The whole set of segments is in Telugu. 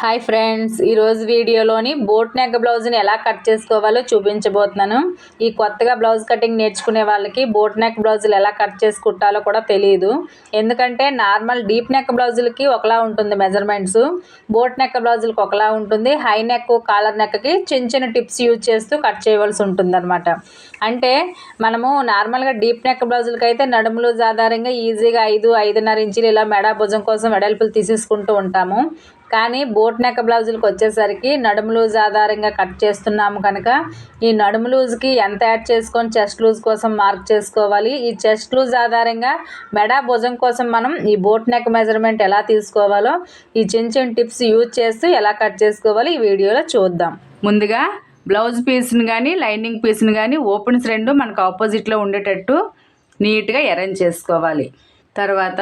హాయ్ ఫ్రెండ్స్, ఈరోజు వీడియోలోని బోట్ నెక్ బ్లౌజ్ని ఎలా కట్ చేసుకోవాలో చూపించబోతున్నాను. ఈ కొత్తగా బ్లౌజ్ కటింగ్ నేర్చుకునే వాళ్ళకి బోట్ నెక్ బ్లౌజులు ఎలా కట్ చేసి కుట్టాలో కూడా తెలియదు. ఎందుకంటే నార్మల్ డీప్ నెక్ బ్లౌజులకి ఒకలా ఉంటుంది మెజర్మెంట్స్, బోట్ నెక్ బ్లౌజులకి ఒకలా ఉంటుంది. హై నెక్, కాలర్ నెక్కి చిన్న చిన్న టిప్స్ యూజ్ చేస్తూ కట్ చేయవలసి ఉంటుంది అనమాట. అంటే మనము నార్మల్గా డీప్ నెక్ బ్లౌజులకి అయితే నడుము లూజ్ ఆధారంగా ఈజీగా 5-5.5 ఇంచులు ఇలా మెడ భుజం కోసం వెడల్పులు తీసేసుకుంటూ ఉంటాము. కానీ బోట్ నెక్ బ్లౌజులకు వచ్చేసరికి నడుము లూజ్ ఆధారంగా కట్ చేస్తున్నాము కనుక ఈ నడుము లూజ్కి ఎంత యాడ్ చేసుకొని చెస్ట్ లూజ్ కోసం మార్క్ చేసుకోవాలి. ఈ చెస్ట్ లూజ్ ఆధారంగా మెడ భుజం కోసం మనం ఈ బోట్ నెక్ మెజర్మెంట్ ఎలా తీసుకోవాలో ఈ చిన్న చిన్న టిప్స్ యూజ్ చేస్తూ ఎలా కట్ చేసుకోవాలో ఈ వీడియోలో చూద్దాం. ముందుగా బ్లౌజ్ పీస్ని కానీ లైనింగ్ పీస్ని కానీ ఓపెన్స్ రెండు మనకు ఆపోజిట్లో ఉండేటట్టు నీట్గా అరేంజ్ చేసుకోవాలి. తర్వాత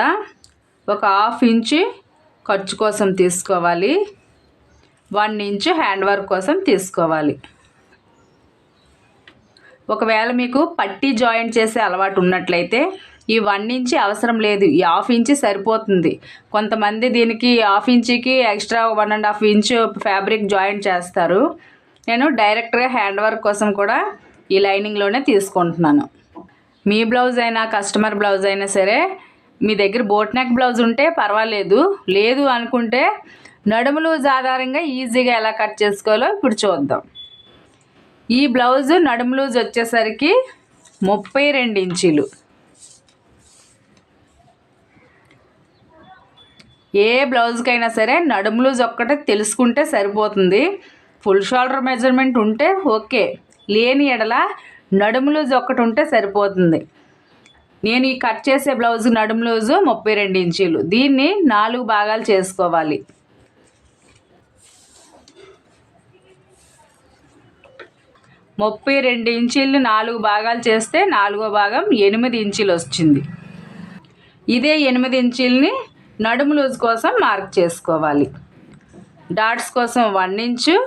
ఒక 1/2 ఇంచు ఖర్చు కోసం తీసుకోవాలి, 1 ఇంచు హ్యాండ్ వర్క్ కోసం తీసుకోవాలి. ఒకవేళ మీకు పట్టీ జాయింట్ చేసే అలవాటు ఉన్నట్లయితే ఈ 1 ఇంచు అవసరం లేదు, ఈ 1/2 ఇంచు సరిపోతుంది. కొంతమంది దీనికి 1/2 ఇంచుకి ఎక్స్ట్రా 1.5 ఇంచు ఫ్యాబ్రిక్ జాయింట్ చేస్తారు. నేను డైరెక్ట్గా హ్యాండ్ వర్క్ కోసం కూడా ఈ లైనింగ్లోనే తీసుకుంటున్నాను. మీ బ్లౌజ్ అయినా కస్టమర్ బ్లౌజ్ అయినా సరే, మీ దగ్గర బోట్ నెక్ బ్లౌజ్ ఉంటే పర్వాలేదు, లేదు అనుకుంటే నడుము లూజ్ ఆధారంగా ఈజీగా ఎలా కట్ చేసుకోవాలో ఇప్పుడు చూద్దాం. ఈ బ్లౌజు నడుము లూజ్ వచ్చేసరికి 32 ఇంచులు. ఏ బ్లౌజ్కైనా సరే నడుము లూజ్ ఒక్కటే తెలుసుకుంటే సరిపోతుంది. ఫుల్ షోల్డర్ మెజర్మెంట్ ఉంటే ఓకే, లేని ఎడల నడుము లూజ్ ఒక్కటి ఉంటే సరిపోతుంది. నేను ఈ కట్ చేసే బ్లౌజ్ నడుము లూజు 32 ఇంచులు. దీన్ని 4 భాగాలు చేసుకోవాలి. ముప్పై 32 ఇంచులు 4 భాగాలు చేస్తే 4వ భాగం 8 ఇంచులు వచ్చింది. ఇదే 8 ఇంచుల్ని నడుము లూజ్ కోసం మార్క్ చేసుకోవాలి. డాట్స్ కోసం 1 ఇంచు,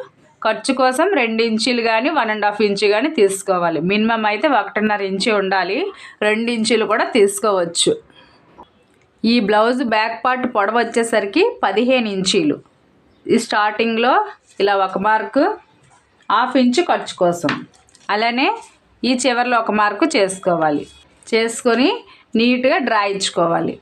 ఖర్చు కోసం 2 ఇంచులు కానీ 1.5 ఇంచు కానీ తీసుకోవాలి. మినిమం అయితే 1.5 ఇంచు ఉండాలి, 2 ఇంచులు కూడా తీసుకోవచ్చు. ఈ బ్లౌజ్ బ్యాక్ పార్ట్ పొడవు వచ్చేసరికి 15 ఇంచులు. ఈ స్టార్టింగ్లో ఇలా ఒక మార్కు, 1/2 ఇంచు ఖర్చు కోసం, అలానే ఈ చివరిలో ఒక మార్కు చేసుకోవాలి. చేసుకొని నీట్గా డ్రా ఇచ్చుకోవాలి.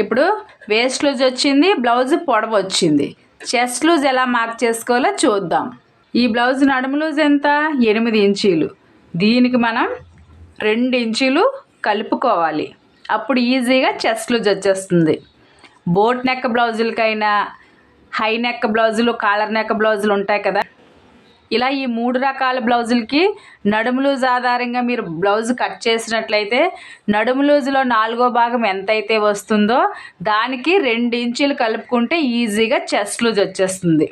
ఇప్పుడు వేస్ట్ లూజ్ వచ్చింది, బ్లౌజ్ పొడవు వచ్చింది. చెస్ట్ లూజ్ ఎలా మార్క్ చేసుకోవాలో చూద్దాం. ఈ బ్లౌజ్ నడుము లూజ్ ఎంత? 8 ఇంచులు. దీనికి మనం 2 ఇంచులు కలుపుకోవాలి. అప్పుడు ఈజీగా చెస్ట్ లూజ్ వచ్చేస్తుంది. బోట్ నెక్ బ్లౌజులకైనా, హై నెక్ బ్లౌజులు, కాలర్ నెక్ బ్లౌజులు ఉంటాయి కదా, ఇలా ఈ 3 రకాల బ్లౌజులకి నడుము లూజ్ ఆధారంగా మీరు బ్లౌజ్ కట్ చేసినట్లయితే నడుము లూజులో 4వ భాగం ఎంతైతే వస్తుందో దానికి 2 ఇంచులు కలుపుకుంటే ఈజీగా చెస్ట్ లూజ్ వచ్చేస్తుంది.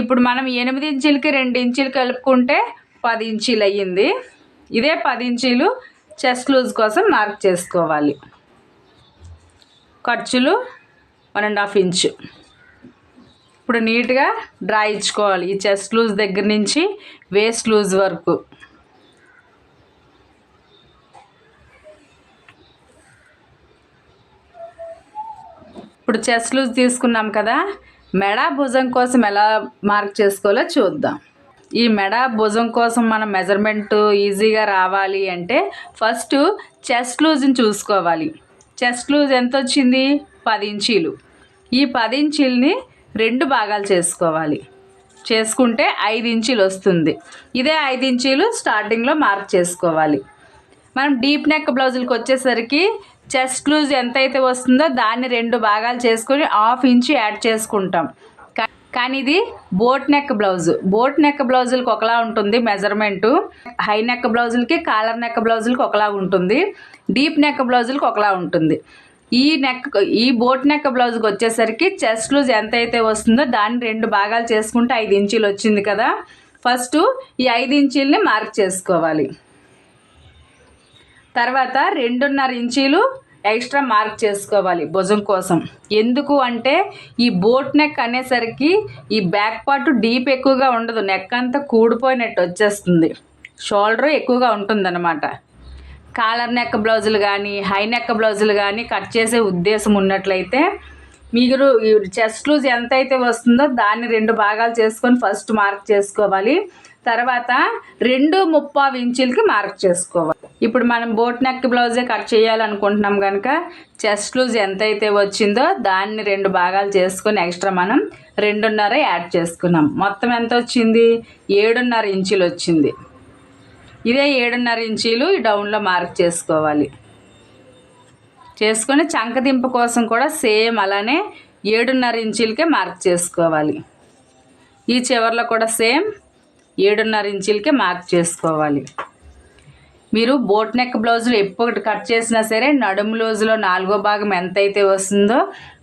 ఇప్పుడు మనం 8 ఇంచులకి 2 ఇంచులు కలుపుకుంటే 10 ఇంచులు అయ్యింది. ఇదే 10 ఇంచులు చెస్ట్ లూజ్ కోసం మార్క్ చేసుకోవాలి. ఖర్చులు 1.5 ఇంచు. ఇప్పుడు నీట్గా డ్రా ఇచ్చుకోవాలి ఈ చెస్ట్ లూజ్ దగ్గర నుంచి వేస్ట్ లూజ్ వరకు. ఇప్పుడు చెస్ట్ లూజ్ తీసుకున్నాం కదా, మెడ భుజం కోసం ఎలా మార్క్ చేసుకోవాలో చూద్దాం. ఈ మెడ భుజం కోసం మనం మెజర్మెంట్ ఈజీగా రావాలి అంటే ఫస్ట్ చెస్ట్ లూజ్ని చూసుకోవాలి. చెస్ట్ లూజ్ ఎంత వచ్చింది? 10 ఇంచీలు. ఈ 10 ఇంచీలని 2 భాగాలు చేసుకోవాలి. చేసుకుంటే 5 ఇంచులు వస్తుంది. ఇదే 5 ఇంచులు స్టార్టింగ్లో మార్క్ చేసుకోవాలి. మనం డీప్ నెక్ బ్లౌజులకు వచ్చేసరికి చెస్ట్ లూజ్ ఎంతైతే వస్తుందో దాన్ని 2 భాగాలు చేసుకొని 1/2 ఇంచు యాడ్ చేసుకుంటాం. కానీ ఇది boat neck blouse. Boat neck బ్లౌజులకు ఒకలా ఉంటుంది మెజర్మెంటు. హై నెక్ బ్లౌజులకి, కాలర్ నెక్ బ్లౌజులకి ఒకలా ఉంటుంది, డీప్ నెక్ బ్లౌజులకు ఒకలా ఉంటుంది. ఈ బోట్ నెక్ బ్లౌజ్కి వచ్చేసరికి చెస్ట్ లూజ్ ఎంతైతే వస్తుందో దాన్ని 2 భాగాలు చేసుకుంటే 5 ఇంచులు వచ్చింది కదా. ఫస్ట్ ఈ 5 ఇంచుల్ని మార్క్ చేసుకోవాలి. తర్వాత 2.5 ఇంచులు ఎక్స్ట్రా మార్క్ చేసుకోవాలి భుజం కోసం. ఎందుకు అంటే ఈ బోట్ నెక్ అనేసరికి ఈ బ్యాక్ పార్ట్ డీప్ ఎక్కువగా ఉండదు, నెక్ అంతా కూడిపోయినట్టు వచ్చేస్తుంది, షోల్డర్ ఎక్కువగా ఉంటుందన్నమాట. కాలర్ నెక్ బ్లౌజులు కానీ, హై నెక్ బ్లౌజులు కానీ కట్ చేసే ఉద్దేశం ఉన్నట్లయితే మీరు చెస్ట్ లూజ్ ఎంత అయితే వస్తుందో దాన్ని 2 భాగాలు చేసుకొని ఫస్ట్ మార్క్ చేసుకోవాలి. తర్వాత 2.25 ఇంచులకి మార్క్ చేసుకోవాలి. ఇప్పుడు మనం బోట్ నెక్ బ్లౌజే కట్ చేయాలనుకుంటున్నాం కనుక చెస్ట్ లూజ్ ఎంత అయితే వచ్చిందో దాన్ని 2 భాగాలు చేసుకొని ఎక్స్ట్రా మనం 2.5 యాడ్ చేసుకున్నాం. మొత్తం ఎంత వచ్చింది? 7.5 ఇంచులు వచ్చింది. ఇదే 7.5 ఇంచులు ఈ డౌన్లో మార్క్ చేసుకోవాలి. చేసుకొని చంకదింపు కోసం కూడా సేమ్ అలానే 7.5 ఇంచులకే మార్క్ చేసుకోవాలి. ఈ చివర్లో కూడా సేమ్ 7.5 ఇంచులకే మార్క్ చేసుకోవాలి. మీరు బోట్ నెక్ బ్లౌజులు ఎప్పుడు కట్ చేసినా సరే నడుము లూజులో 4వ భాగం ఎంత అయితే వస్తుందో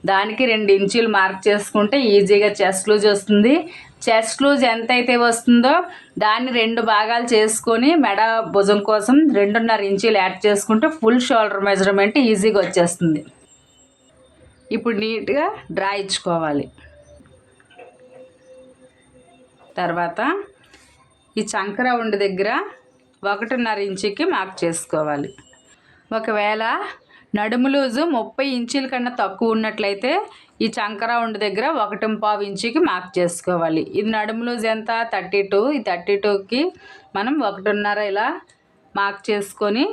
దానికి 2 ఇంచులు మార్క్ చేసుకుంటే ఈజీగా చెస్ట్ లూజ్ వస్తుంది. చెస్ట్ లూజ్ ఎంత అయితే వస్తుందో దాన్ని 2 భాగాలు చేసుకొని మెడ భుజం కోసం 2.5 ఇంచులు యాడ్ చేసుకుంటే ఫుల్ షోల్డర్ మెజర్మెంట్ ఈజీగా వచ్చేస్తుంది. ఇప్పుడు నీట్గా డ్రా ఇచ్చుకోవాలి. తర్వాత ఈ చంక రౌండ్ దగ్గర 1.5 ఇంచుకి మార్క్ చేసుకోవాలి. ఒకవేళ నడుము లూజు 30 ఇంచుల కన్నా తక్కువ ఉన్నట్లయితే ఈ చంక రౌండ్ దగ్గర 1.25 ఇంచుకి మార్క్ చేసుకోవాలి. ఇది నడుము లూజ్ ఎంత? 32. ఈ 32కి మనం 1.5 ఇలా మార్క్ చేసుకొని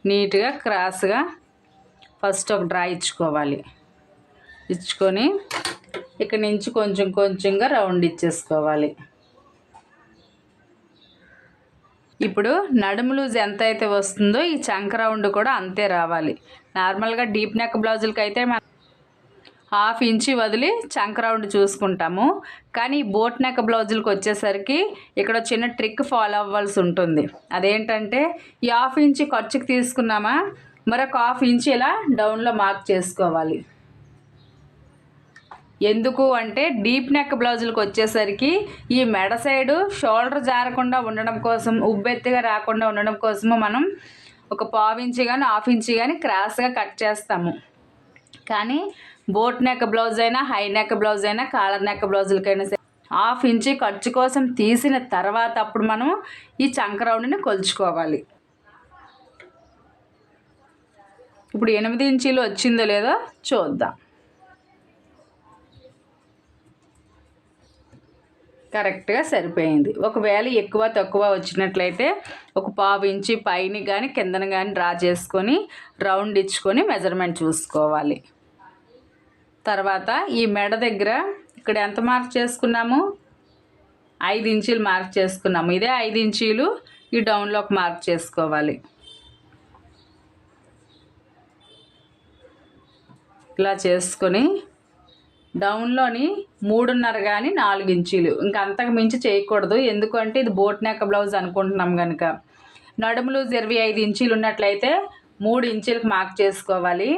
నీట్గా క్రాస్గా ఫస్ట్ ఒక డ్రా ఇచ్చుకోవాలి. ఇచ్చుకొని ఇక్కడ నుంచి కొంచెం కొంచెంగా రౌండ్ ఇచ్చేసుకోవాలి. ఇప్పుడు నడుము లూజ్ ఎంత అయితే వస్తుందో ఈ చంక రౌండ్ కూడా అంతే రావాలి. నార్మల్గా డీప్ నెక్ బ్లౌజులకి అయితే మనం 1/2 ఇంచు వదిలి చంక రౌండ్ చూసుకుంటాము. కానీ బోట్ నెక్ బ్లౌజులకు వచ్చేసరికి ఇక్కడ చిన్న ట్రిక్ ఫాలో అవ్వాల్సి ఉంటుంది. అదేంటంటే ఈ 1/2 ఇంచు ఖర్చుకి తీసుకున్నామా మరొక 1/2 ఇంచు ఇలా డౌన్లో మార్క్ చేసుకోవాలి. ఎందుకు అంటే డీప్ నెక్ బ్లౌజులకు వచ్చేసరికి ఈ మెడ సైడు షోల్డర్ జారకుండా ఉండడం కోసం, ఉబ్బెత్తిగా రాకుండా ఉండడం కోసము మనం ఒక 1/2 ఇంచు కానీ 1/2 ఇంచు కానీ క్రాస్గా కట్ చేస్తాము. కానీ బోట్ నెక్ బ్లౌజ్ అయినా, హై నెక్ బ్లౌజ్ అయినా, కాలర్ నెక్ బ్లౌజులకైనా సరే 1/2 ఇంచు ఖర్చు కోసం తీసిన తర్వాత అప్పుడు మనం ఈ చంక రౌండ్ని కొలుచుకోవాలి. ఇప్పుడు 8 ఇంచీలు వచ్చిందో లేదో చూద్దాం. కరెక్ట్గా సరిపోయింది. ఒకవేళ ఎక్కువ తక్కువ వచ్చినట్లయితే ఒక 1/2 ఇంచు పైన కానీ కిందన కానీ డ్రా చేసుకొని రౌండ్ ఇచ్చుకొని మెజర్మెంట్ చూసుకోవాలి. తర్వాత ఈ మెడ దగ్గర ఇక్కడ ఎంత మార్క్ చేసుకున్నాము? 5 ఇంచులు మార్క్ చేసుకున్నాము. ఇదే 5 ఇంచులు ఈ డౌన్లోకి మార్క్ చేసుకోవాలి. ఇలా చేసుకొని డౌన్లోని 3.5 కానీ 4 ఇంచులు ఇంకా అంతకు మించి చేయకూడదు. ఎందుకంటే ఇది బోట్ నెక్ బ్లౌజ్ అనుకుంటున్నాం కనుక. నడుము లూజ్ 25 ఇంచులు ఉన్నట్లయితే 3 ఇంచులకు మార్క్ చేసుకోవాలి.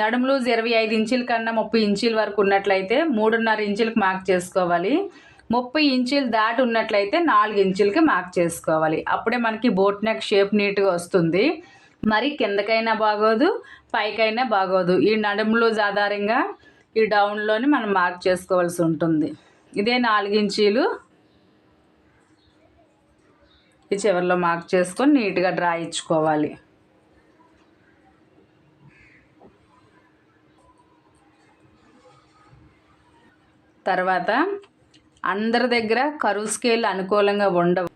నడుము లూజ్ 25 ఇంచుల కన్నా 30 ఇంచుల వరకు ఉన్నట్లయితే 3.5 ఇంచులకు మార్క్ చేసుకోవాలి. 30 ఇంచులు దాటి ఉన్నట్లయితే 4 ఇంచులకి మార్క్ చేసుకోవాలి. అప్పుడే మనకి బోట్ నెక్ షేప్ నీట్గా వస్తుంది. మరి కిందకైనా బాగోదు, పైకైనా బాగోదు. ఈ నడుము లూజ్ ఆధారంగా ఈ డౌన్లోని మనం మార్క్ చేసుకోవాల్సి ఉంటుంది. ఇదే 4 ఇంచీలు ఈ చివరిలో మార్క్ చేసుకొని నీట్గా డ్రా ఇచ్చుకోవాలి. తర్వాత అందరి దగ్గర కరువు స్కేల్ అనుకూలంగా ఉండవు.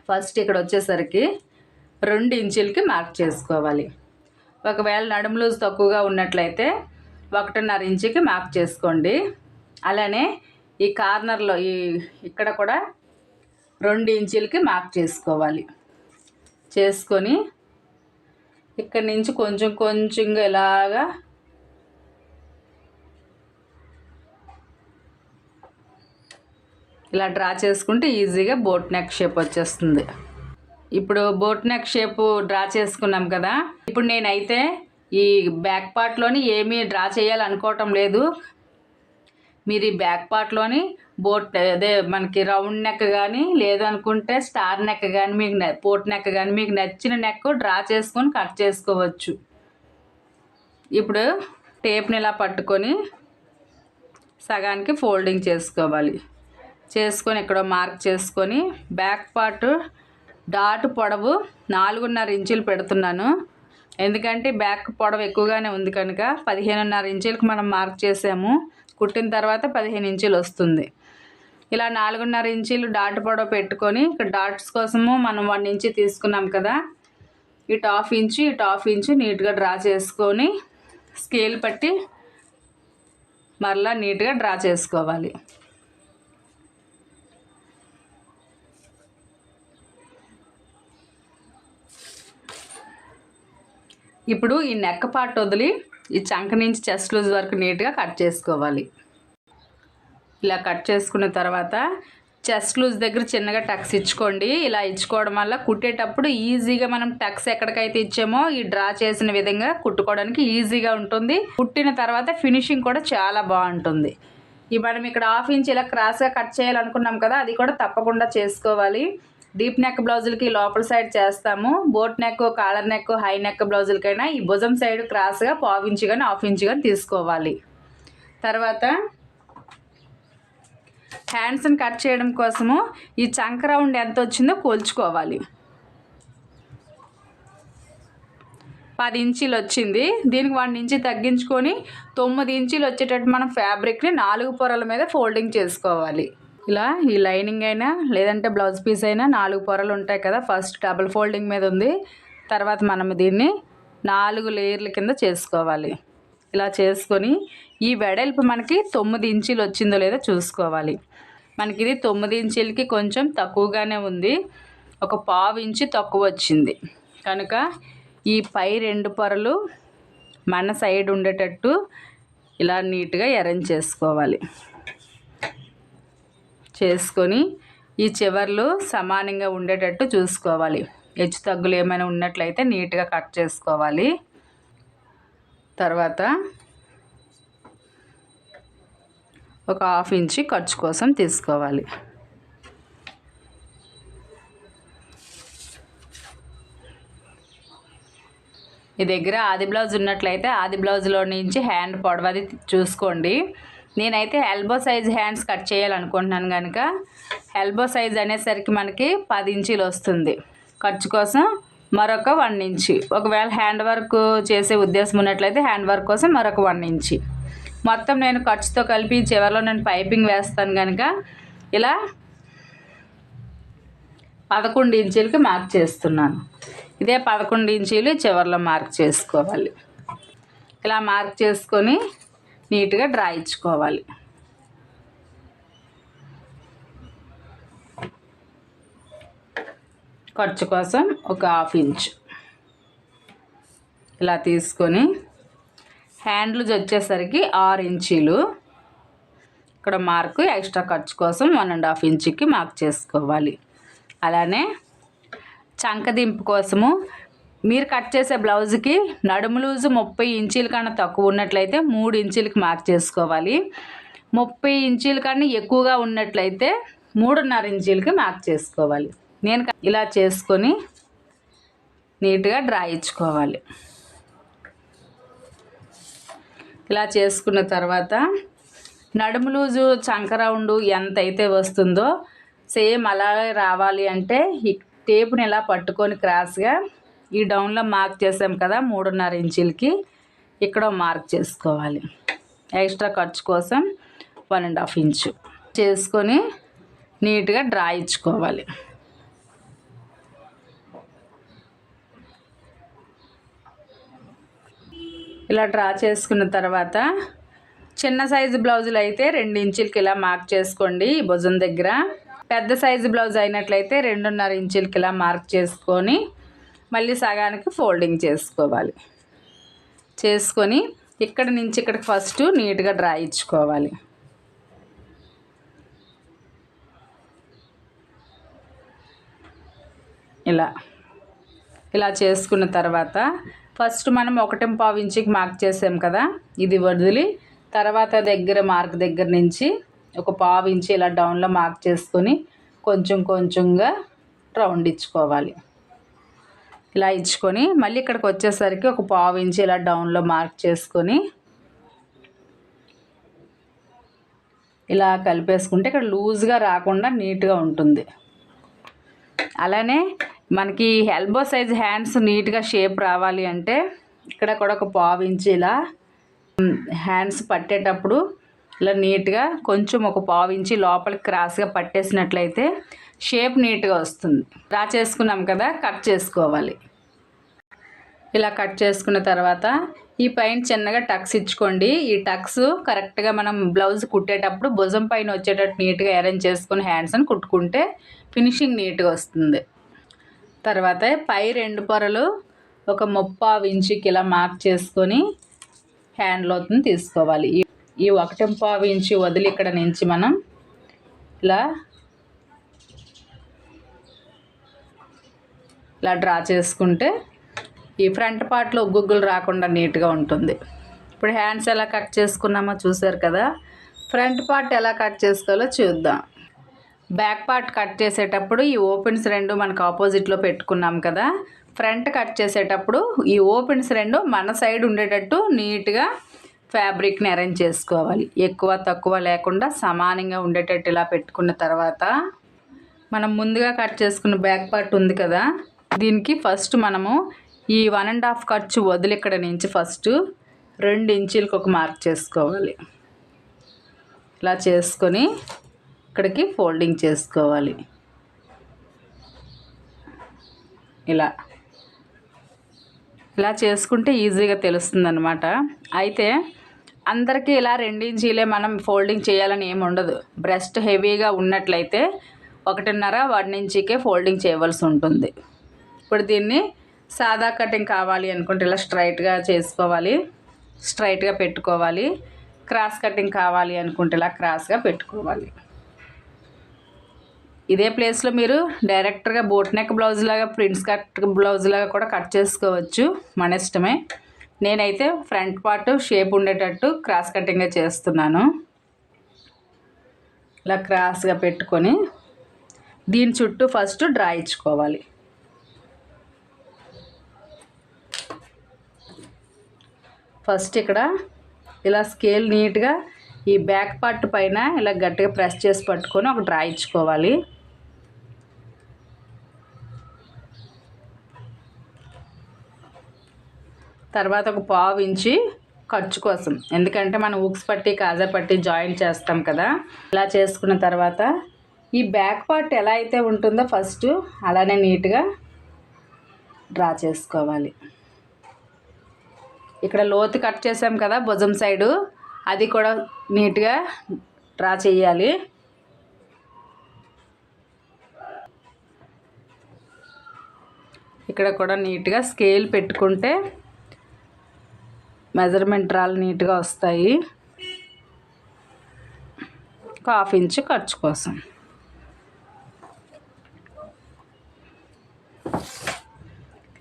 ఫస్ట్ ఇక్కడ వచ్చేసరికి 2 ఇంచులకి మార్క్ చేసుకోవాలి. ఒకవేళ నడుము లూజ్ తక్కువగా ఉన్నట్లయితే 1.5 ఇంచుకి మార్క్ చేసుకోండి. అలానే ఈ కార్నర్లో ఇక్కడ కూడా 2 ఇంచులకి మార్క్ చేసుకోవాలి. చేసుకొని ఇక్కడి నుంచి కొంచెం కొంచెంగా ఇలాగా ఇలా డ్రా చేసుకుంటే ఈజీగా బోట్ నెక్ షేప్ వచ్చేస్తుంది. ఇప్పుడు బోట్ నెక్ షేప్ డ్రా చేసుకున్నాం కదా. ఇప్పుడు నేనైతే ఈ బ్యాక్ పార్ట్లోని ఏమీ డ్రా చేయాలనుకోవటం లేదు. మీరు ఈ బ్యాక్ పార్ట్లోని అదే మనకి రౌండ్ నెక్ కానీ లేదనుకుంటే స్టార్ నెక్ కానీ మీకు బోట్ నెక్ కానీ మీకు నచ్చిన నెక్ డ్రా చేసుకొని కట్ చేసుకోవచ్చు. ఇప్పుడు టేప్ని ఇలా పట్టుకొని సగానికి ఫోల్డింగ్ చేసుకోవాలి. చేసుకొని ఇక్కడ మార్క్ చేసుకొని బ్యాక్ పార్ట్ డాట్ పొడవు 4.5 ఇంచులు పెడుతున్నాను. ఎందుకంటే బ్యాక్ పొడవు ఎక్కువగానే ఉంది కనుక 15.5 ఇంచులకు మనం మార్క్ చేసాము. కుట్టిన తర్వాత 15 ఇంచులు వస్తుంది. ఇలా 4.5 ఇంచులు డాట్ పొడవు పెట్టుకొని ఇక్కడ డాట్స్ కోసము మనం 1 ఇంచు తీసుకున్నాం కదా, ఇటు 1/2 ఇంచు నీట్గా డ్రా చేసుకొని స్కేల్ పట్టి మరలా నీట్గా డ్రా చేసుకోవాలి. ఇప్పుడు ఈ నెక్ పార్ట్ వదిలి ఈ చంక నుంచి చెస్ట్ లూజ్ వరకు నీట్గా కట్ చేసుకోవాలి. ఇలా కట్ చేసుకున్న తర్వాత చెస్ట్ లూజ్ దగ్గర చిన్నగా టక్స్ ఇచ్చుకోండి. ఇలా ఇచ్చుకోవడం వల్ల కుట్టేటప్పుడు ఈజీగా మనం టక్స్ ఎక్కడికైతే ఇచ్చామో ఈ డ్రా చేసిన విధంగా కుట్టుకోవడానికి ఈజీగా ఉంటుంది. కుట్టిన తర్వాత ఫినిషింగ్ కూడా చాలా బాగుంటుంది. మనం ఇక్కడ 1/2 ఇంచ్ ఇలా క్రాస్గా కట్ చేయాలనుకున్నాం కదా, అది కూడా తప్పకుండా చేసుకోవాలి. డీప్ నెక్ బ్లౌజులకి లోపల సైడ్ చేస్తాము. Boat neck, collar neck, high neck బ్లౌజులకైనా ఈ భుజం సైడ్ క్రాస్గా 1/2 ఇంచ్ కానీ 1/2 ఇంచ్ కానీ తీసుకోవాలి. తర్వాత హ్యాండ్స్ని కట్ చేయడం కోసము ఈ చంక రౌండ్ ఎంత వచ్చిందో కొలుచుకోవాలి. 10 ఇంచీలు వచ్చింది. దీనికి 1 ఇంచు తగ్గించుకొని 9 ఇంచీలు వచ్చేటట్టు మనం ఫ్యాబ్రిక్ని 4 పొరల మీద ఫోల్డింగ్ చేసుకోవాలి. ఇలా ఈ లైనింగ్ అయినా లేదంటే బ్లౌజ్ పీస్ అయినా 4 పొరలు ఉంటాయి కదా, ఫస్ట్ డబుల్ ఫోల్డింగ్ మీద ఉంది, తర్వాత మనం దీన్ని 4 లేయర్ల కింద చేసుకోవాలి. ఇలా చేసుకొని ఈ వెడల్పు మనకి 9 ఇంచీలు వచ్చిందో లేదో చూసుకోవాలి. మనకి ఇది 9 ఇంచీలకి కొంచెం తక్కువగానే ఉంది, ఒక 1/2 ఇంచు తక్కువ వచ్చింది కనుక ఈ పై 2 పొరలు మన సైడ్ ఉండేటట్టు ఇలా నీట్గా అరేంజ్ చేసుకోవాలి. చేసుకొని ఈ చివర్లు సమానంగా ఉండేటట్టు చూసుకోవాలి. హెచ్చు తగ్గులు ఏమైనా ఉన్నట్లయితే నీట్గా కట్ చేసుకోవాలి. తర్వాత ఒక 1/2 ఇంచు ఖర్చు కోసం తీసుకోవాలి. మీ దగ్గర ఆది బ్లౌజ్ ఉన్నట్లయితే ఆది బ్లౌజ్లో నుంచి హ్యాండ్ పొడవది చూసుకోండి. నేనైతే ఎల్బో సైజ్ హ్యాండ్స్ కట్ చేయాలనుకుంటున్నాను కనుక ఎల్బో సైజ్ అనేసరికి మనకి 10 ఇంచీలు వస్తుంది. ఖర్చు కోసం మరొక 1 ఇంచు. ఒకవేళ హ్యాండ్ వర్క్ చేసే ఉద్దేశం ఉన్నట్లయితే హ్యాండ్ వర్క్ కోసం మరొక 1 ఇంచు. మొత్తం నేను ఖర్చుతో కలిపి చివరిలో నేను పైపింగ్ వేస్తాను కనుక ఇలా 11 ఇంచీలకి మార్క్ చేస్తున్నాను. ఇదే 11 ఇంచీలు చివరిలో మార్క్ చేసుకోవాలి. ఇలా మార్క్ చేసుకొని నీట్గా డ్రా ఇచ్చుకోవాలి. ఖర్చు కోసం ఒక 1/2 ఇంచు ఇలా తీసుకొని హ్యాండ్లూజ్ వచ్చేసరికి 6 ఇంచీలు ఇక్కడ మార్కు ఎక్స్ట్రా ఖర్చు కోసం 1.5 ఇంచుకి మార్క్ చేసుకోవాలి. అలానే చంకదింపు కోసము మీరు కట్ చేసే బ్లౌజ్కి నడుము లూజు 30 ఇంచీల కన్నా తక్కువ ఉన్నట్లయితే 3 ఇంచీలకి మార్క్ చేసుకోవాలి. 30 ఇంచీల కన్నా ఎక్కువగా ఉన్నట్లయితే 3.5 ఇంచీలకి మార్క్ చేసుకోవాలి. నేను ఇలా చేసుకొని నీట్గా డ్రా ఇచ్చుకోవాలి. ఇలా చేసుకున్న తర్వాత నడుము లూజు చంక రౌండ్ ఎంత అయితే వస్తుందో సేమ్ అలాగే రావాలి అంటే ఈ టేపుని ఇలా పట్టుకొని క్రాస్గా ఈ డౌన్లో మార్క్ చేసాం కదా 3.5 ఇంచీలకి ఇక్కడ మార్క్ చేసుకోవాలి. ఎక్స్ట్రా ఖర్చు కోసం 1.5 ఇంచు చేసుకొని నీట్గా డ్రా ఇచ్చుకోవాలి. ఇలా డ్రా చేసుకున్న తర్వాత చిన్న సైజు బ్లౌజులు అయితే 2 ఇంచులకి ఇలా మార్క్ చేసుకోండి ఈ భుజం దగ్గర. పెద్ద సైజు బ్లౌజ్ అయినట్లయితే 2.5 ఇంచులకి ఇలా మార్క్ చేసుకొని మళ్ళీ సగానికి ఫోల్డింగ్ చేసుకోవాలి. చేసుకొని ఇక్కడ నుంచి ఇక్కడికి ఫస్ట్ నీట్గా డ్రా ఇచ్చుకోవాలి. ఇలా చేసుకున్న తర్వాత ఫస్ట్ మనం 1.5 ఇంచుకి మార్క్ చేసాం కదా, ఇది వదిలి తర్వాత మార్క్ దగ్గర నుంచి ఒక 1/2 ఇంచు ఇలా డౌన్లో మార్క్ చేసుకొని కొంచెం కొంచెంగా రౌండ్ ఇచ్చుకోవాలి. ఇలా ఇచ్చుకొని మళ్ళీ ఇక్కడికి వచ్చేసరికి ఒక 1/2 ఇంచు ఇలా డౌన్లో మార్క్ చేసుకొని ఇలా కలిపేసుకుంటే ఇక్కడ లూజ్గా రాకుండా నీట్గా ఉంటుంది. అలానే మనకి ఎల్బో సైజ్ హ్యాండ్స్ నీట్గా షేప్ రావాలి అంటే ఇక్కడ కూడా ఒక 1/2 ఇంచు ఇలా హ్యాండ్స్ పట్టేటప్పుడు ఇలా నీట్గా కొంచెం ఒక పావు ఇంచి లోపలికి క్రాస్గా పట్టేసినట్లయితే షేప్ నీట్గా వస్తుంది. డ్రా చేసుకున్నాం కదా, కట్ చేసుకోవాలి. ఇలా కట్ చేసుకున్న తర్వాత ఈ పైన చిన్నగా టక్స్ ఇచ్చుకోండి. ఈ టక్స్ కరెక్ట్గా మనం బ్లౌజ్ కుట్టేటప్పుడు భుజం పైన వచ్చేటట్టు నీట్గా అరేంజ్ చేసుకుని హ్యాండ్స్ని కుట్టుకుంటే ఫినిషింగ్ నీట్గా వస్తుంది. తర్వాత పై 2 పొరలు ఒక 3/4 ఇంచుకి ఇలా మార్క్ చేసుకొని హ్యాండ్ లోతుని తీసుకోవాలి. ఈ 1/4 ఇంచు వదిలి ఇక్కడ నుంచి మనం ఇలా డ్రా చేసుకుంటే ఈ ఫ్రంట్ పార్ట్లో గుగ్గులు రాకుండా నీట్గా ఉంటుంది. ఇప్పుడు హ్యాండ్స్ ఎలా కట్ చేసుకున్నామో చూసారు కదా. ఫ్రంట్ పార్ట్ ఎలా కట్ చేసుకోవాలో చూద్దాం. బ్యాక్ పార్ట్ కట్ చేసేటప్పుడు ఈ ఓపెన్స్ 2 మనకు ఆపోజిట్లో పెట్టుకున్నాం కదా. ఫ్రంట్ కట్ చేసేటప్పుడు ఈ ఓపెన్స్ 2 మన సైడ్ ఉండేటట్టు నీట్గా ఫ్యాబ్రిక్ని అరేంజ్ చేసుకోవాలి. ఎక్కువ తక్కువ లేకుండా సమానంగా ఉండేటట్టు ఇలా పెట్టుకున్న తర్వాత మనం ముందుగా కట్ చేసుకున్న బ్యాక్ పార్ట్ ఉంది కదా, దీనికి ఫస్ట్ మనము ఈ 1.5 ఖర్చు వదిలి ఇక్కడ నుంచి ఫస్ట్ 2 ఇంచీలకు ఒక మార్క్ చేసుకోవాలి. ఇలా చేసుకొని ఇక్కడికి ఫోల్డింగ్ చేసుకోవాలి. ఇలా చేసుకుంటే ఈజీగా తెలుస్తుంది అన్నమాట. అయితే అందరికీ ఇలా 2 ఇంచీలే మనం ఫోల్డింగ్ చేయాలని ఏమి ఉండదు. బ్రెస్ట్ హెవీగా ఉన్నట్లయితే 1.5 ఇంచీకే ఫోల్డింగ్ చేయవలసి ఉంటుంది. ఇప్పుడు దీన్ని సాదా కటింగ్ కావాలి అనుకుంటే ఇలా స్ట్రైట్గా చేసుకోవాలి, స్ట్రైట్గా పెట్టుకోవాలి. క్రాస్ కటింగ్ కావాలి అనుకుంటే ఇలా క్రాస్గా పెట్టుకోవాలి. ఇదే ప్లేస్లో మీరు డైరెక్ట్గా బోట్ నెక్ బ్లౌజ్ లాగా ప్రిన్స్ కట్ బ్లౌజ్ లాగా కూడా కట్ చేసుకోవచ్చు, మన ఇష్టమే. నేనైతే ఫ్రంట్ పార్ట్ షేప్ ఉండేటట్టు క్రాస్ కటింగ్గా చేస్తున్నాను. ఇలా క్రాస్గా పెట్టుకొని దీని చుట్టూ ఫస్ట్ డ్రా ఇచ్చుకోవాలి. ఫస్ట్ ఇక్కడ ఇలా స్కేల్ నీట్గా ఈ బ్యాక్ పార్ట్ పైన ఇలా గట్టిగా ప్రెస్ చేసి పట్టుకొని ఒక డ్రా ఇచ్చుకోవాలి. తర్వాత ఒక 1/4 ఇంచి ఖర్చు కోసం, ఎందుకంటే మనం ఊక్స్ పట్టి కాజా పట్టి జాయింట్ చేస్తాం కదా. ఇలా చేసుకున్న తర్వాత ఈ బ్యాక్ పార్ట్ ఎలా అయితే ఉంటుందో ఫస్ట్ అలానే నీట్గా డ్రా చేసుకోవాలి. ఇక్కడ లోతు కట్ చేసాం కదా భుజం సైడు, అది కూడా నీట్గా డ్రా చేయాలి. ఇక్కడ కూడా నీట్గా స్కేల్ పెట్టుకుంటే మెజర్మెంట్ డ్రాలు నీట్గా వస్తాయి. 1/2 ఇంచు ఖర్చు కోసం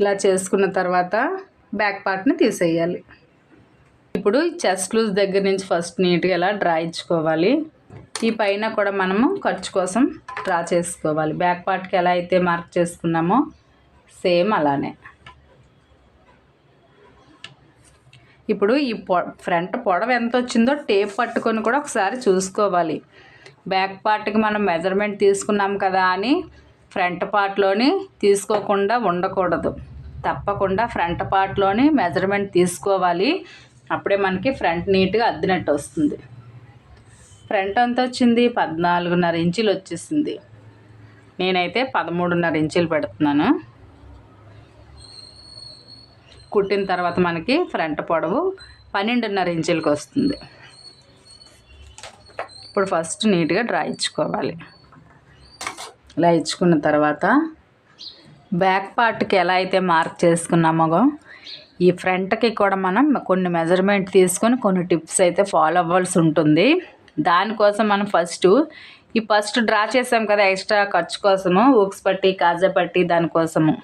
ఇలా చేసుకున్న తర్వాత బ్యాక్ పార్ట్ని తీసేయాలి. ఇప్పుడు చెస్ట్ లూజ్ దగ్గర నుంచి ఫస్ట్ నీట్గా ఇలా డ్రా ఇచ్చుకోవాలి. ఈ పైన కూడా మనము ఖర్చు కోసం డ్రా చేసుకోవాలి. బ్యాక్ పార్ట్కి ఎలా అయితే మార్క్ చేసుకున్నామో సేమ్ అలానే. ఇప్పుడు ఈ ఫ్రంట్ పొడవు ఎంత వచ్చిందో టేప్ పట్టుకొని కూడా ఒకసారి చూసుకోవాలి. బ్యాక్ పార్ట్కి మనం మెజర్మెంట్ తీసుకున్నాం కదా అని ఫ్రంట్ పార్ట్లోని తీసుకోకుండా ఉండకూడదు. తప్పకుండా ఫ్రంట్ పార్ట్లోని మెజర్మెంట్ తీసుకోవాలి. అప్పుడే మనకి ఫ్రంట్ నీట్గా అద్దినట్టు వస్తుంది. ఫ్రంట్ ఎంత వచ్చింది? 14.5 ఇంచులు వచ్చేసింది. నేనైతే 13.5 ఇంచులు పెడుతున్నాను. కుట్టిన తర్వాత మనకి ఫ్రంట్ పొడవు 12.5 ఇంచులకు వస్తుంది. ఇప్పుడు ఫస్ట్ నీట్గా డ్రా ఇచ్చుకోవాలి. ఇలా ఇచ్చుకున్న తర్వాత బ్యాక్ పార్ట్కి ఎలా అయితే మార్క్ చేసుకున్నామో ఈ ఫ్రంట్కి కూడా మనం కొన్ని మెజర్మెంట్ తీసుకొని కొన్ని టిప్స్ అయితే ఫాలో అవ్వాల్సి ఉంటుంది. దానికోసం మనం ఫస్ట్ డ్రా చేసాం కదా ఎక్స్ట్రా ఖర్చు కోసము, ఊక్స్ పట్టి కాజా పట్టి, దానికోసము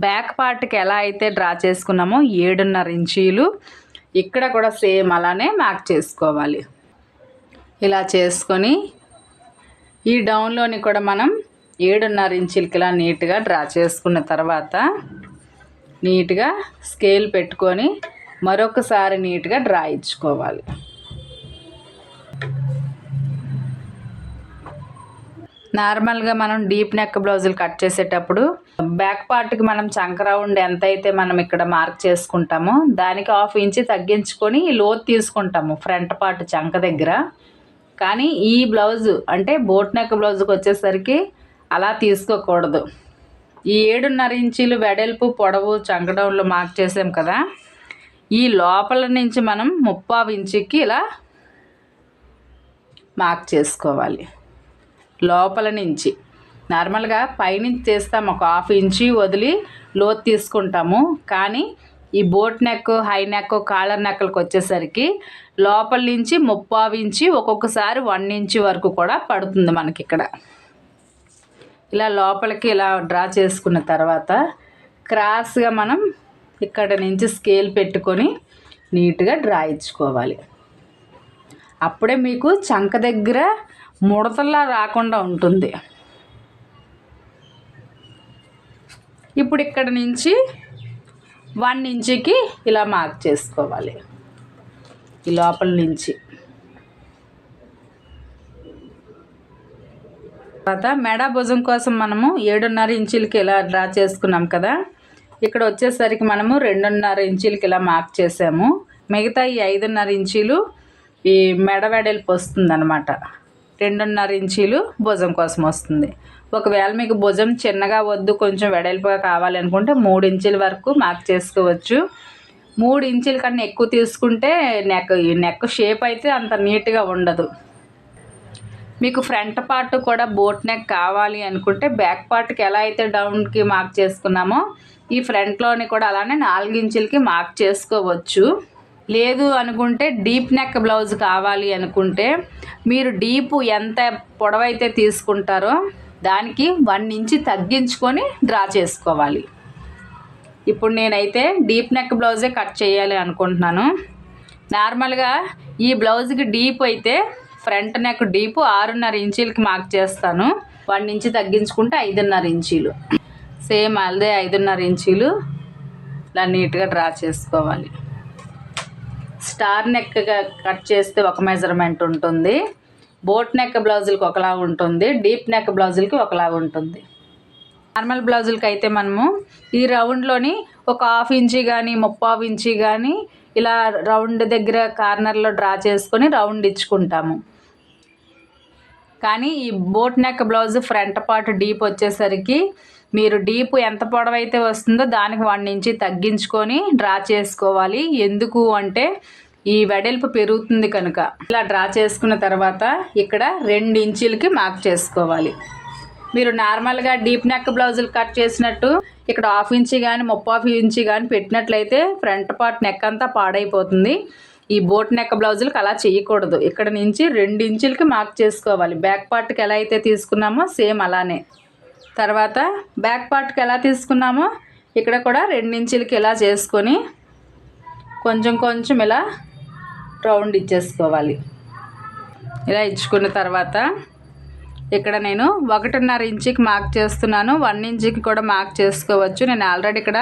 బ్యాక్ పార్ట్కి ఎలా అయితే డ్రా చేసుకున్నామో 7.5 ఇంచీలు ఇక్కడ కూడా సేమ్ అలానే మార్క్ చేసుకోవాలి. ఇలా చేసుకొని ఈ డౌన్లోని కూడా మనం 7.5 ఇంచులకి ఇలా నీట్గా డ్రా చేసుకున్న తర్వాత నీట్గా స్కేల్ పెట్టుకొని మరొకసారి నీట్గా డ్రా ఇచ్చుకోవాలి. నార్మల్గా మనం డీప్ నెక్ బ్లౌజులు కట్ చేసేటప్పుడు బ్యాక్ పార్ట్కి మనం చంక రౌండ్ ఎంత అయితే మనం ఇక్కడ మార్క్ చేసుకుంటామో దానికి 1/2 ఇంచ్ తగ్గించుకొని లోతు తీసుకుంటాము ఫ్రంట్ పార్ట్ చంక దగ్గర. కానీ ఈ బ్లౌజు అంటే బోట్ నెక్ బ్లౌజుకి వచ్చేసరికి అలా తీసుకోకూడదు. ఈ 7.5 ఇంచీలు వెడల్పు పొడవు చంక డౌన్లో మార్క్ చేసాం కదా, ఈ లోపల నుంచి మనం 3/4 ఇంచుకి ఇలా మార్క్ చేసుకోవాలి. లోపల నుంచి నార్మల్గా పైనుంచి తీస్తాము, ఒక 1/2 ఇంచు వదిలి లోతు తీసుకుంటాము. కానీ ఈ boat neck, high neck, collar నెక్లకు వచ్చేసరికి లోపల నుంచి 3/4 ఇంచు, ఒక్కొక్కసారి 1 ఇంచు వరకు కూడా పడుతుంది మనకి. ఇక్కడ ఇలా లోపలికి ఇలా డ్రా చేసుకున్న తర్వాత క్రాస్గా మనం ఇక్కడ నుంచి స్కేల్ పెట్టుకొని నీట్గా డ్రా ఇచ్చుకోవాలి. అప్పుడే మీకు చంక దగ్గర ముడతల్లా రాకుండా ఉంటుంది. ఇప్పుడు ఇక్కడ నుంచి 1 ఇంచుకి ఇలా మార్క్ చేసుకోవాలి. ఈ లోపల నుంచి తర్వాత మెడ భుజం కోసం మనము 7.5 ఇంచులకి ఇలా డ్రా చేసుకున్నాం కదా, ఇక్కడ వచ్చేసరికి మనము 2.5 ఇంచులకి ఇలా మార్క్ చేసాము. మిగతా ఈ 5.5 ఇంచులు ఈ మెడ వెడల్పు వస్తుంది అన్నమాట. 2.5 ఇంచులు భుజం కోసం వస్తుంది. ఒకవేళ మీకు భుజం చిన్నగా వద్దు, కొంచెం వెడల్పుగా కావాలి అనుకుంటే 3 ఇంచుల వరకు మార్క్ చేసుకోవచ్చు. 3 ఇంచుల కన్నా ఎక్కువ తీసుకుంటే నెక్ షేప్ అయితే అంత నీట్గా ఉండదు. మీకు ఫ్రంట్ పార్ట్ కూడా బోట్ నెక్ కావాలి అనుకుంటే బ్యాక్ పార్ట్కి ఎలా అయితే డౌన్కి మార్క్ చేసుకున్నామో ఈ ఫ్రంట్లోని కూడా అలానే 4 ఇంచులకి మార్క్ చేసుకోవచ్చు. లేదు అనుకుంటే డీప్ నెక్ బ్లౌజ్ కావాలి అనుకుంటే మీరు డీప్ ఎంత పొడవైతే తీసుకుంటారో దానికి 1 ఇంచు తగ్గించుకొని డ్రా చేసుకోవాలి. ఇప్పుడు నేనైతే డీప్ నెక్ బ్లౌజే కట్ చేయాలి అనుకుంటున్నాను. నార్మల్గా ఈ బ్లౌజ్కి డీప్ అయితే ఫ్రంట్ నెక్ డీప్ 6.5 ఇంచులకి మార్క్ చేస్తాను. 1 ఇంచు తగ్గించుకుంటే 5.5 ఇంచులు. సేమ్ అదే 5.5 ఇంచులు ఇలా నీట్గా డ్రా చేసుకోవాలి. స్టార్ నెక్ కట్ చేస్తే ఒక మెజర్మెంట్ ఉంటుంది, బోట్ నెక్ బ్లౌజులకి ఒకలా ఉంటుంది, డీప్ నెక్ బ్లౌజులకి ఒకలా ఉంటుంది. నార్మల్ బ్లౌజులకి అయితే మనము ఈ రౌండ్లోని ఒక 1/2 ఇంచు కానీ 3/4 ఇంచు కానీ ఇలా రౌండ్ దగ్గర కార్నర్లో డ్రా చేసుకొని రౌండ్ ఇచ్చుకుంటాము. కానీ ఈ boat neck blouse front part deep వచ్చేసరికి మీరు డీప్ ఎంత పొడవైతే వస్తుందో దానికి 1 ఇంచు తగ్గించుకొని డ్రా చేసుకోవాలి. ఎందుకు అంటే ఈ వెడల్పు పెరుగుతుంది కనుక. ఇలా డ్రా చేసుకున్న తర్వాత ఇక్కడ 2 ఇంచులకి మార్క్ చేసుకోవాలి. మీరు నార్మల్గా డీప్ నెక్ బ్లౌజులు కట్ చేసినట్టు ఇక్కడ 1/2 ఇంచు కానీ 3/4 ఇంచు కానీ పెట్టినట్లయితే ఫ్రంట్ పార్ట్ నెక్ అంతా పాడైపోతుంది. ఈ బోట్ నెక్ బ్లౌజులకు అలా చేయకూడదు. ఇక్కడ నుంచి 2 ఇంచులకి మార్క్ చేసుకోవాలి. బ్యాక్ పార్ట్కి ఎలా అయితే తీసుకున్నామో సేమ్ అలానే. తర్వాత బ్యాక్ పార్ట్కి ఎలా తీసుకున్నామో ఇక్కడ కూడా 2 ఇంచులకి ఇలా చేసుకొని కొంచెం కొంచెం ఇలా రౌండ్ ఇచ్చేసుకోవాలి. ఇలా ఇచ్చుకున్న తర్వాత ఇక్కడ నేను 1.5 ఇంచుకి మార్క్ చేస్తున్నాను. 1 ఇంచుకి కూడా మార్క్ చేసుకోవచ్చు. నేను ఆల్రెడీ ఇక్కడ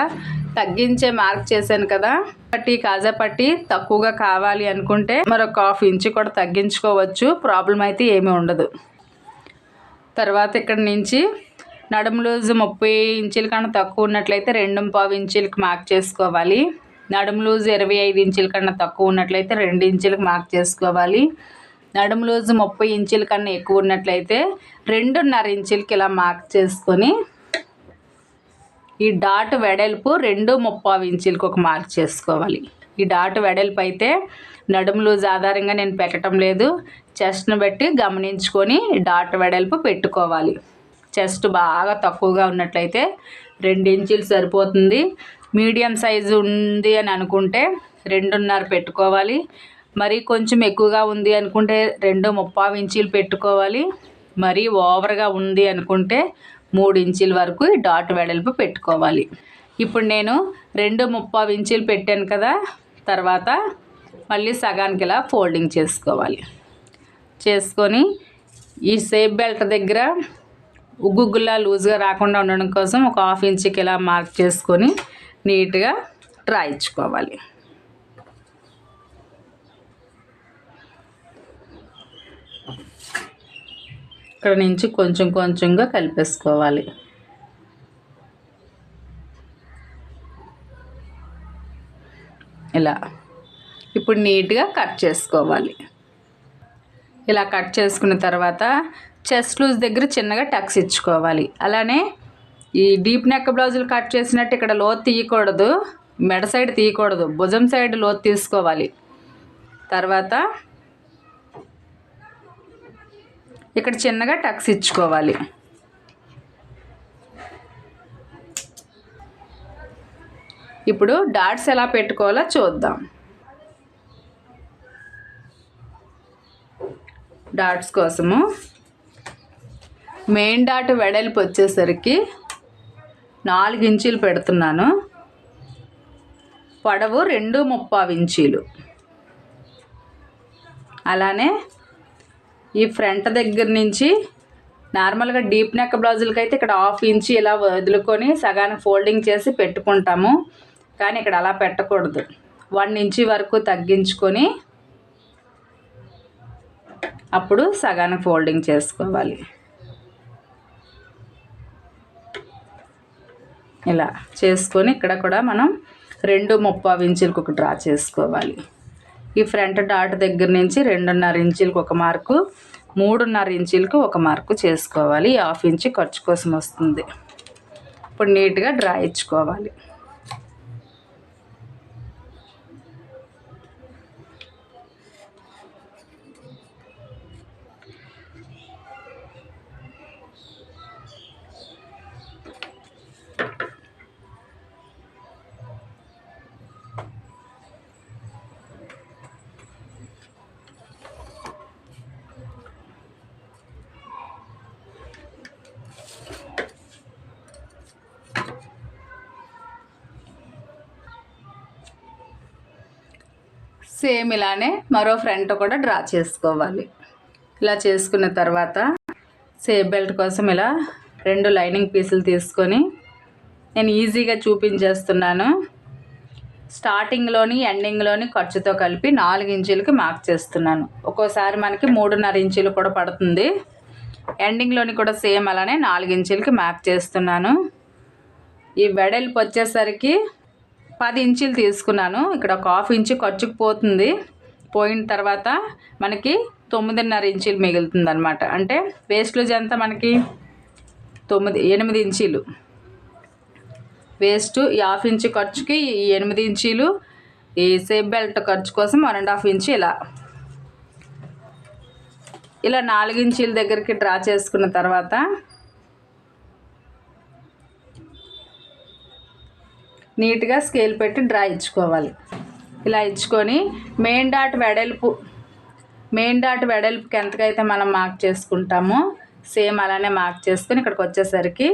తగ్గించే మార్క్ చేశాను కదా. పట్టి కాజా పట్టి తక్కువగా కావాలి అనుకుంటే మరొక 1/2 ఇంచు కూడా తగ్గించుకోవచ్చు, ప్రాబ్లం అయితే ఏమీ ఉండదు. తర్వాత ఇక్కడ నుంచి నడుము లూజు 30 ఇంచుల కన్నా తక్కువ ఉన్నట్లయితే 2.5 ఇంచులకి మార్క్ చేసుకోవాలి. నడుము లూజు 25 ఇంచుల కన్నా తక్కువ ఉన్నట్లయితే 2 ఇంచులకి మార్క్ చేసుకోవాలి. నడుము లూజు 30 ఇంచుల కన్నా ఎక్కువ ఉన్నట్లయితే 2.5 ఇంచులకి ఇలా మార్క్ చేసుకొని ఈ డాట్ వెడల్పు 2.5 ఇంచులకి ఒక మార్క్ చేసుకోవాలి. ఈ డాట్ వెడల్పు అయితే నడుము లూజ్ ఆధారంగా నేను పెట్టడం లేదు, చెస్ట్ని బట్టి గమనించుకొని డాట్ వెడల్పు పెట్టుకోవాలి. చెస్ట్ బాగా తక్కువగా ఉన్నట్లయితే 2 ఇంచులు సరిపోతుంది. మీడియం సైజు ఉంది అని అనుకుంటే 2.5 పెట్టుకోవాలి. మరి కొంచెం ఎక్కువగా ఉంది అనుకుంటే 2.5 ఇంచులు పెట్టుకోవాలి. మరీ ఓవర్గా ఉంది అనుకుంటే 3 ఇంచుల వరకు డాట్ వెడల్పు పెట్టుకోవాలి. ఇప్పుడు నేను 2.5 ఇంచులు పెట్టాను కదా, తర్వాత మళ్ళీ సగానికి ఇలా ఫోల్డింగ్ చేసుకోవాలి. చేసుకొని ఈ సేఫ్ బెల్ట్ దగ్గర ఉగ్గులా లూజ్గా రాకుండా ఉండడం కోసం ఒక 1/2 ఇంచుకి ఇలా మార్క్ చేసుకొని నీట్గా డ్రా ఇచ్చుకోవాలి. ఇక్కడ నుంచి కొంచెం కొంచెంగా కలిపేసుకోవాలి. ఇలా ఇప్పుడు నీట్గా కట్ చేసుకోవాలి. ఇలా కట్ చేసుకున్న తర్వాత చెస్ట్ లూజ్ దగ్గర చిన్నగా టక్స్ ఇచ్చుకోవాలి. అలానే ఈ డీప్ నెక్ బ్లౌజులు కట్ చేసినట్టు ఇక్కడ లోతు తీయకూడదు, మెడ సైడ్ తీయకూడదు, భుజం సైడ్ లోతు తీసుకోవాలి. తర్వాత ఇక్కడ చిన్నగా టక్స్ ఇచ్చుకోవాలి. ఇప్పుడు డాట్స్ ఎలా పెట్టుకోవాలో చూద్దాం. డాట్స్ కోసము మెయిన్ డాట్ వెడల్పు వచ్చేసరికి 4 ఇంచీలు పెడుతున్నాను. పొడవు 2.25 ఇంచీలు. అలానే ఈ ఫ్రంట్ దగ్గర నుంచి నార్మల్గా డీప్ నెక్ బ్లౌజులకి అయితే ఇక్కడ 1/2 ఇంచు ఇలా వదులుకొని సగానికి ఫోల్డింగ్ చేసి పెట్టుకుంటాము. కానీ ఇక్కడ అలా పెట్టకూడదు. 1 ఇంచు వరకు తగ్గించుకొని అప్పుడు సగానికి ఫోల్డింగ్ చేసుకోవాలి. ఇలా చేసుకొని ఇక్కడ కూడా మనం 2.25 ఇంచులకు ఒక డ్రా చేసుకోవాలి. ఈ ఫ్రంట్ డాట్ దగ్గర నుంచి 2.5 ఇంచులకు ఒక మార్కు, 3.5 ఇంచులకు ఒక మార్కు చేసుకోవాలి. 1/2 ఇంచు ఖర్చు కోసం వస్తుంది. ఇప్పుడు నీట్గా డ్రా ఇచ్చుకోవాలి. సేమ్ ఇలానే మరో ఫ్రంట్ కూడా డ్రా చేసుకోవాలి. ఇలా చేసుకున్న తర్వాత సేఫ్ బెల్ట్ కోసం ఇలా 2 లైనింగ్ పీసులు తీసుకొని నేను ఈజీగా చూపించేస్తున్నాను. స్టార్టింగ్లోని ఎండింగ్లోని ఖర్చుతో కలిపి 4 ఇంచులకి మార్క్ చేస్తున్నాను. ఒక్కోసారి మనకి 3.5 ఇంచులు కూడా పడుతుంది. ఎండింగ్లోని కూడా సేమ్ అలానే 4 ఇంచులకి మార్క్ చేస్తున్నాను. ఈ వెడల్పు వచ్చేసరికి 10 ఇంచులు తీసుకున్నాను. ఇక్కడ ఒక 1/2 ఇంచు ఖర్చుకు పోతుంది. పోయిన తర్వాత మనకి 9.5 ఇంచులు మిగులుతుంది అనమాట. అంటే వేస్ట్ లూజ్ ఎంత మనకి 8 ఇంచీలు వేస్ట్. ఈ 1/2 ఇంచు ఖర్చుకి ఈ 8 ఇంచీలు ఈ సేఫ్ బెల్ట్ ఖర్చు కోసం 1.5 ఇంచు ఇలా 4 ఇంచీల దగ్గరికి డ్రా చేసుకున్న తర్వాత నీట్గా స్కేల్ పెట్టి డ్రా ఇచ్చుకోవాలి. ఇలా ఇచ్చుకొని మెయిన్ డాట్ వెడల్పుకి ఎంతకైతే మనం మార్క్ చేసుకుంటామో సేమ్ అలానే మార్క్ చేసుకొని ఇక్కడికి వచ్చేసరికి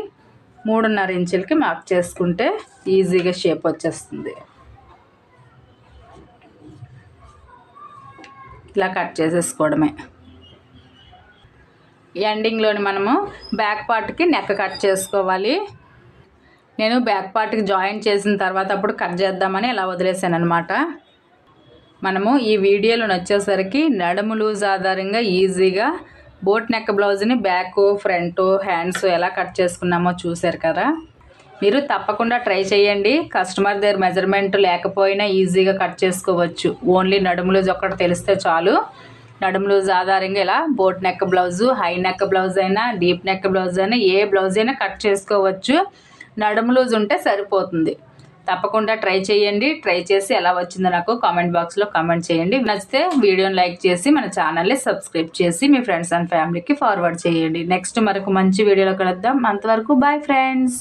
3.5 ఇంచులకి మార్క్ చేసుకుంటే ఈజీగా షేప్ వచ్చేస్తుంది. ఇలా కట్ చేసేసుకోవడమే. ఎండింగ్లోని మనము బ్యాక్ పార్ట్కి నెక్ కట్ చేసుకోవాలి. నేను బ్యాక్ పార్ట్కి జాయిన్ చేసిన తర్వాత అప్పుడు కట్ చేద్దామని ఇలా వదిలేసాను అనమాట. మనము ఈ వీడియోలో వచ్చేసరికి నడుము లూజ్ ఆధారంగా ఈజీగా బోట్ నెక్ బ్లౌజ్ని బ్యాక్, ఫ్రంట్, హ్యాండ్స్ ఎలా కట్ చేసుకున్నామో చూశారు కదా. మీరు తప్పకుండా ట్రై చేయండి. కస్టమర్ దగ్గర మెజర్మెంట్ లేకపోయినా ఈజీగా కట్ చేసుకోవచ్చు. ఓన్లీ నడుము లూజ్ ఒక్కటి తెలిస్తే చాలు. నడుము లూజ్ ఆధారంగా ఇలా boat neck blouse, high neck blouse అయినా, డీప్ నెక్ బ్లౌజ్ అయినా, ఏ బ్లౌజ్ అయినా కట్ చేసుకోవచ్చు. నడుము లూజ్ ఉంటే సరిపోతుంది. తప్పకుండా ట్రై చేయండి. ట్రై చేసి ఎలా వచ్చిందో నాకు కామెంట్ బాక్స్లో కామెంట్ చేయండి. నచ్చితే వీడియోని లైక్ చేసి మన ఛానల్ని సబ్స్క్రైబ్ చేసి మీ ఫ్రెండ్స్ అండ్ ఫ్యామిలీకి ఫార్వర్డ్ చేయండి. నెక్స్ట్ మరొక మంచి వీడియోలో కలుద్దాం. అంతవరకు బాయ్ ఫ్రెండ్స్.